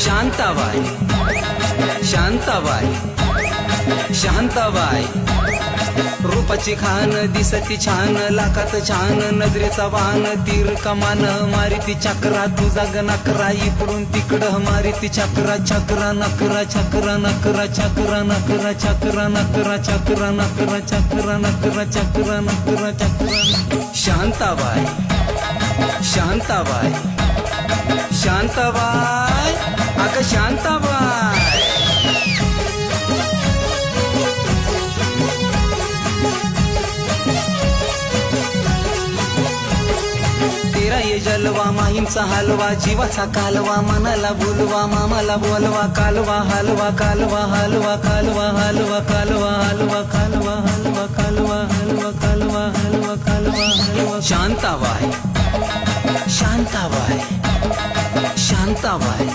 शांताबाई शांताबाई शांताबाई रूपाची खान दिसती छान लाखात छान नजरेचा वाहन तीर कमान मारिती चक्रा तुझा गणकरा इकडून तिकडं मारिती चक्रा चक्रा नकरा चक्रा नकरा चक्रा नकरा चक्रा नकरा चक्रा नकरा चक्रा नकरा चक्रा नकरा चक्रा शांताबाई शांताबाई शांताबाई अगं शांताबाई तेरा ये जलवा माहींचा हलवा जीवाचा कालवा मनाला बोलवा मामाला बोलवा कालवा हलवा कालवा हलवा कालवा हलवा कालवा हलवा कालवा हलवा कालवा हलवा कालवा हलवा कालवा हलवा शांताबाई शांताबाई शांताबाई